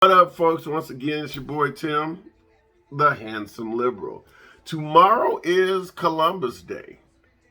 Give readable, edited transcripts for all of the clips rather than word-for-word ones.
What up, folks? Once again, it's your boy Tim, the handsome liberal. Tomorrow is Columbus Day,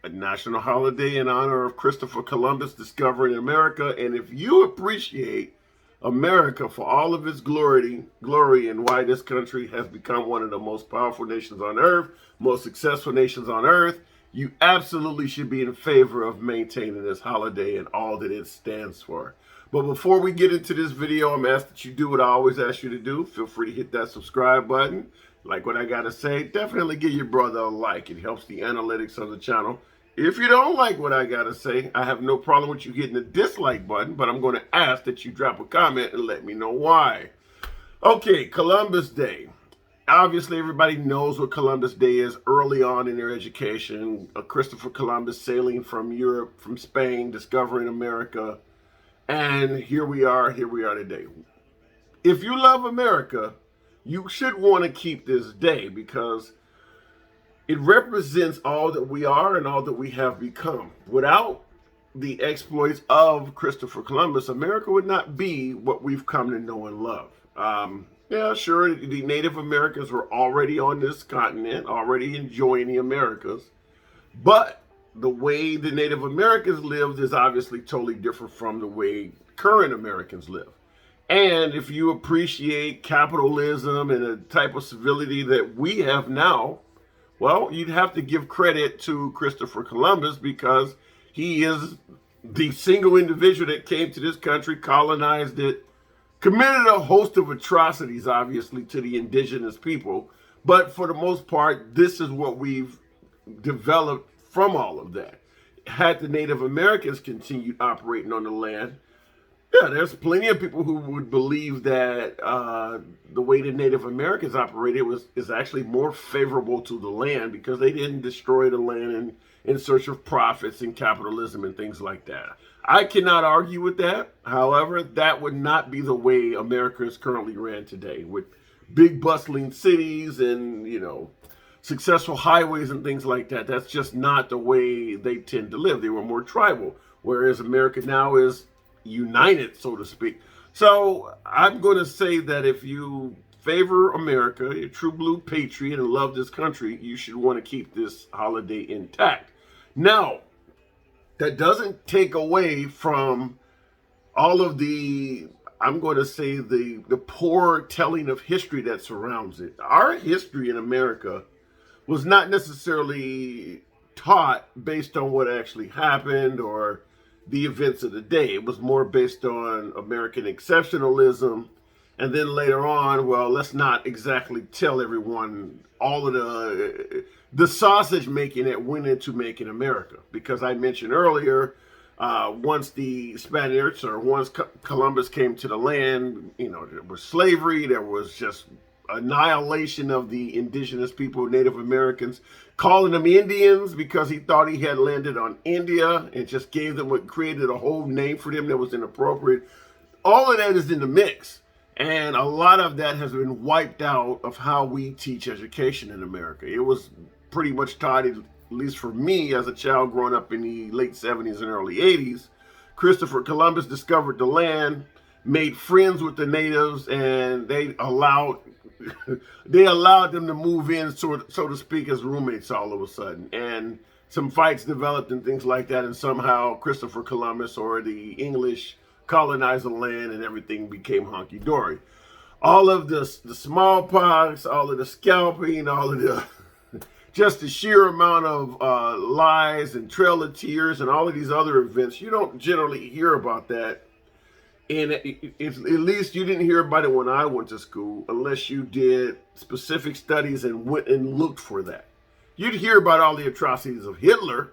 a national holiday in honor of Christopher Columbus discovering America. And if you appreciate America for all of its glory and why this country has become one of the most powerful nations on earth, most successful nations on earth, you absolutely should be in favor of maintaining this holiday and all that it stands for. But before we get into this video, I'm asked that you do what I always ask you to do. Feel free to hit that subscribe button. Like what I got to say, definitely give your brother a like. It helps the analytics of the channel. If you don't like what I got to say, I have no problem with you hitting the dislike button, but I'm going to ask that you drop a comment and let me know why. Okay, Columbus Day. Obviously, everybody knows what Columbus Day is early on in their education. Christopher Columbus sailing from Europe, from Spain, discovering America. And here we are today. If you love America, you should want to keep this day because it represents all that we are and all that we have become. Without the exploits of Christopher Columbus, America would not be what we've come to know and love. Yeah, sure, the Native Americans were already on this continent, already enjoying the Americas, but the way the Native Americans lived is obviously totally different from the way current Americans live. And if you appreciate capitalism and the type of civility that we have now, well, you'd have to give credit to Christopher Columbus because he is the single individual that came to this country, colonized it, committed a host of atrocities, obviously, to the indigenous people. But for the most part, this is what we've developed from all of that. Had the Native Americans continued operating on the land, yeah, there's plenty of people who would believe that the way the Native Americans operated is actually more favorable to the land because they didn't destroy the land in search of profits and capitalism and things like that. I cannot argue with that. However, that would not be the way America is currently ran today, with big bustling cities and, successful highways and things like that. That's just not the way they tend to live. They were more tribal, whereas America now is united, so to speak. So I'm going to say that if you favor America, a true blue patriot, and love this country, you should want to keep this holiday intact. Now, that doesn't take away from all of the, I'm going to say, the poor telling of history that surrounds it. Our history in America was not necessarily taught based on what actually happened or the events of the day. It was more based on American exceptionalism. And then later on, well, let's not exactly tell everyone all of the sausage making that went into making America. Because I mentioned earlier, once the Spaniards or once Columbus came to the land, there was slavery, there was just annihilation of the indigenous people, Native Americans, calling them Indians because he thought he had landed on India and just gave them created a whole name for them that was inappropriate. All of that is in the mix. And a lot of that has been wiped out of how we teach education in America. It was pretty much taught, at least for me as a child growing up in the late 70s and early 80s. Christopher Columbus discovered the land, made friends with the natives, and they allowed them to move in, so to speak, as roommates all of a sudden. And some fights developed and things like that, and somehow Christopher Columbus or the English colonized the land and everything became hunky-dory. All of the smallpox, all of the scalping, all of the just the sheer amount of lies and Trail of Tears and all of these other events, you don't generally hear about that. And at least you didn't hear about it when I went to school, unless you did specific studies and went and looked for that. You'd hear about all the atrocities of Hitler,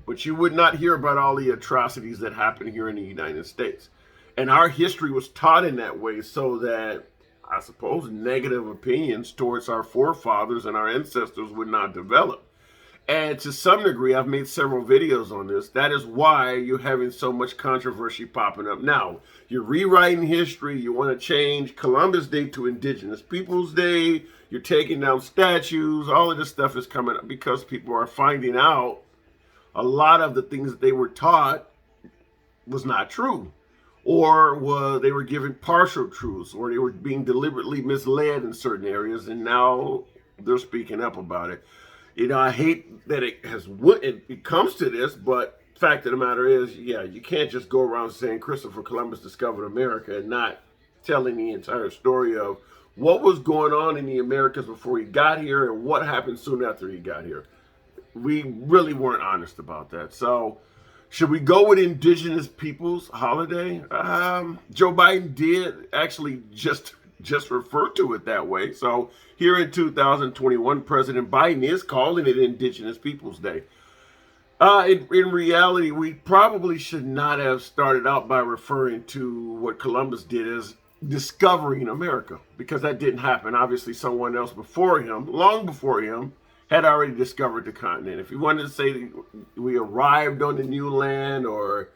but you would not hear about all the atrocities that happened here in the United States. And our history was taught in that way so that, I suppose, negative opinions towards our forefathers and our ancestors would not develop. And to some degree, I've made several videos on this. That is why you're having so much controversy popping up now. You're rewriting history. You want to change Columbus Day to Indigenous Peoples Day. You're taking down statues. All of this stuff is coming up because people are finding out a lot of the things that they were taught was not true. or they were given partial truths, or they were being deliberately misled in certain areas, and now they're speaking up about it. I hate that it comes to this, but fact of the matter is, yeah, you can't just go around saying Christopher Columbus discovered America and not telling the entire story of what was going on in the Americas before he got here and what happened soon after he got here. We really weren't honest about that. So, should we go with Indigenous Peoples Holiday? Joe Biden did actually just refer to it that way. So here in 2021, President Biden is calling it Indigenous Peoples Day. In reality, we probably should not have started out by referring to what Columbus did as discovering America, because that didn't happen. Obviously, someone else before him, long before him, had already discovered the continent. If you wanted to say that we arrived on the new land, or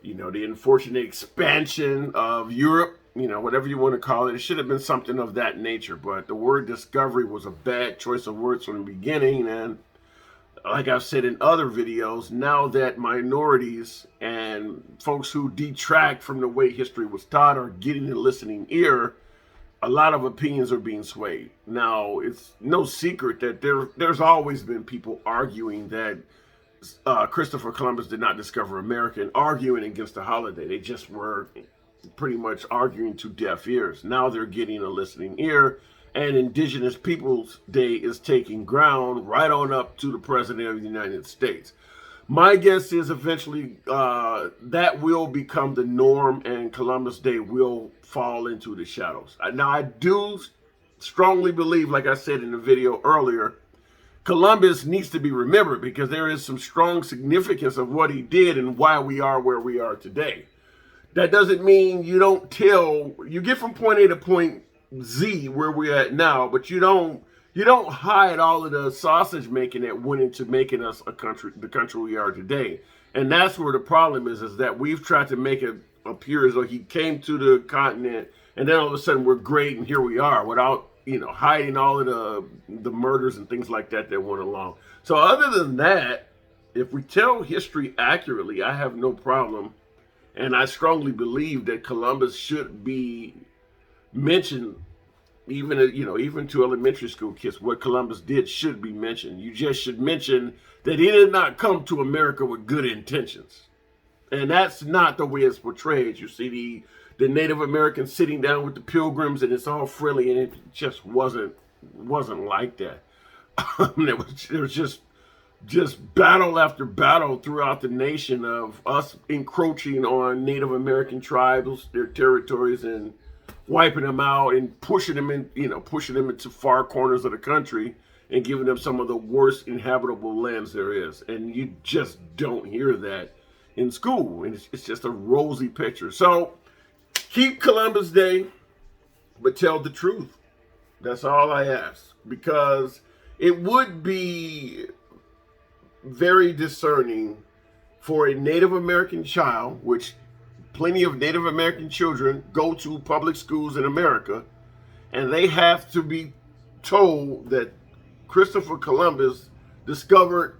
the unfortunate expansion of Europe, whatever you want to call it, it should have been something of that nature. But the word discovery was a bad choice of words from the beginning. And like I've said in other videos, now that minorities and folks who detract from the way history was taught are getting a listening ear, a lot of opinions are being swayed. Now, it's no secret that there's always been people arguing that Christopher Columbus did not discover America and arguing against the holiday. They just were pretty much arguing to deaf ears. Now they're getting a listening ear, and Indigenous Peoples Day is taking ground right on up to the President of the United States. My guess is eventually that will become the norm, and Columbus Day will fall into the shadows. Now, I do strongly believe, like I said in the video earlier, Columbus needs to be remembered because there is some strong significance of what he did and why we are where we are today. That doesn't mean you get from point A to point Z where we're at now, but you don't hide all of the sausage making that went into making us the country we are today. And that's where the problem is that we've tried to make it appear as though he came to the continent and then all of a sudden we're great and here we are, without hiding all of the murders and things like that went along. So other than that, if we tell history accurately, I have no problem. And I strongly believe that Columbus should be mentioned, even to elementary school kids. What Columbus did should be mentioned. You just should mention that he did not come to America with good intentions. And that's not the way it's portrayed. You see the Native Americans sitting down with the Pilgrims, and it's all friendly, and it just wasn't like that. There was just battle after battle throughout the nation of us encroaching on Native American tribes, their territories, and wiping them out and pushing them into far corners of the country and giving them some of the worst inhabitable lands there is. And you just don't hear that in school. And it's just a rosy picture. So keep Columbus Day, but tell the truth. That's all I ask, because it would be very discerning for a Native American child, which plenty of Native American children go to public schools in America, and they have to be told that Christopher Columbus discovered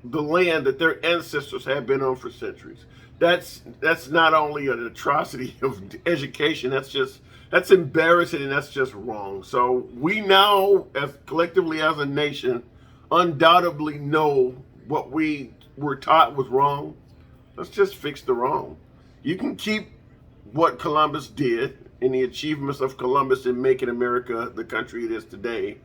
the land that their ancestors had been on for centuries. That's not only an atrocity of education, that's embarrassing, and that's just wrong. So we now, as collectively as a nation, undoubtedly know what we were taught was wrong. Let's just fix the wrong. You can keep what Columbus did and the achievements of Columbus in making America the country it is today,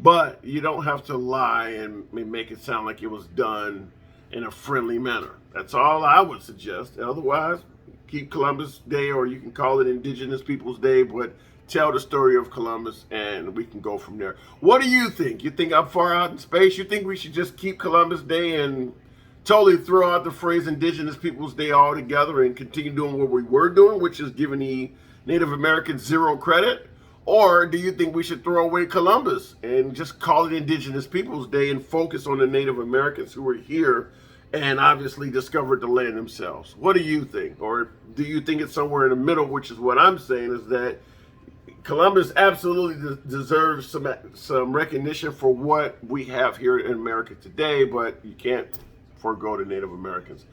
but you don't have to lie and make it sound like it was done in a friendly manner. That's all I would suggest. Otherwise, keep Columbus Day, or you can call it Indigenous Peoples Day, but tell the story of Columbus, and we can go from there. What do you think? You think I'm far out in space? You think we should just keep Columbus Day and totally throw out the phrase Indigenous Peoples Day altogether and continue doing what we were doing, which is giving the Native Americans zero credit? Or do you think we should throw away Columbus and just call it Indigenous Peoples Day and focus on the Native Americans who were here and obviously discovered the land themselves? What do you think? Or do you think it's somewhere in the middle, which is what I'm saying, is that Columbus absolutely deserves some recognition for what we have here in America today, but you can't forego the Native Americans.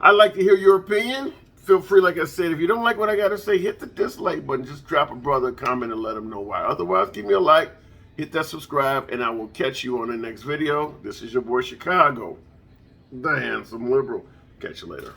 I'd like to hear your opinion. Feel free, like I said, if you don't like what I got to say, hit the dislike button. Just drop a brother a comment and let him know why. Otherwise, give me a like, hit that subscribe, and I will catch you on the next video. This is your boy Chicago, the handsome liberal. Catch you later.